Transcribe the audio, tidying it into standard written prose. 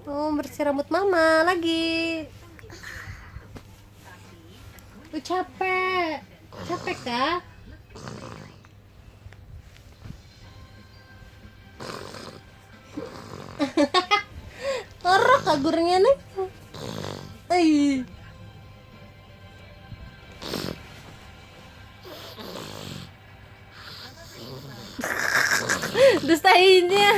Oh, bersih rambut mama lagi. Capek. Capek kah? Orok kagurnya nih. Ih. Dustainnya.